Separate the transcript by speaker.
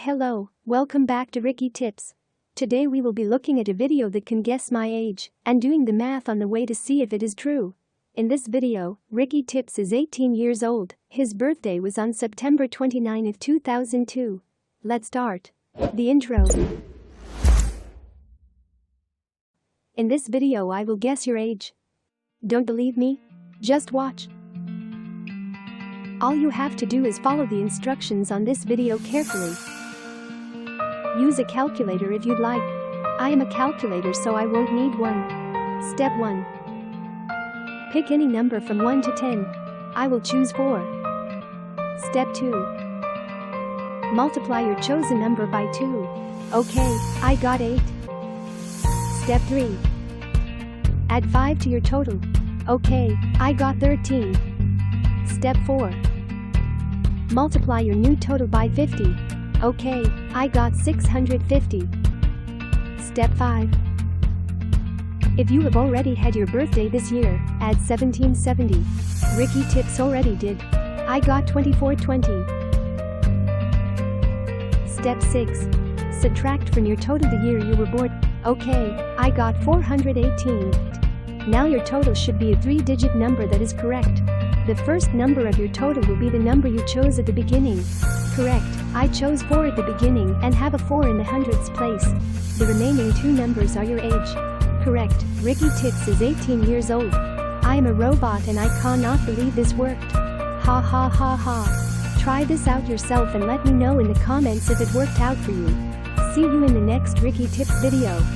Speaker 1: Hello, welcome back to Ricky Tips. Today we will be looking at a video that can guess my age and doing the math on the way to see if it is true. In this video, Ricky Tips is 18 years old. His birthday was on September 29, 2002. Let's start. The intro. In this video I will guess your age. Don't believe me? Just watch. All you have to do is follow the instructions on this video carefully. Use a calculator if you'd like. I am a calculator so I won't need one. Step 1. Pick any number from 1 to 10. I will choose 4. Step 2. Multiply your chosen number by 2. Okay, I got 8. Step 3. Add 5 to your total. Okay, I got 13. Step 4. Multiply your new total by 50. Okay, I got 650. Step 5. If you have already had your birthday this year, add 1770. Ricky Tips already did. I got 2420. Step 6. Subtract from your total the year you were born. Okay, I got 418. Now your total should be a 3-digit number that is correct. The first number of your total will be the number you chose at the beginning. Correct, I chose 4 at the beginning and have a 4 in the hundredths place. The remaining 2 numbers are your age. Correct, Ricky Tips is 18 years old. I am a robot and I cannot believe this worked. Ha ha ha ha. Try this out yourself and let me know in the comments if it worked out for you. See you in the next Ricky Tips video.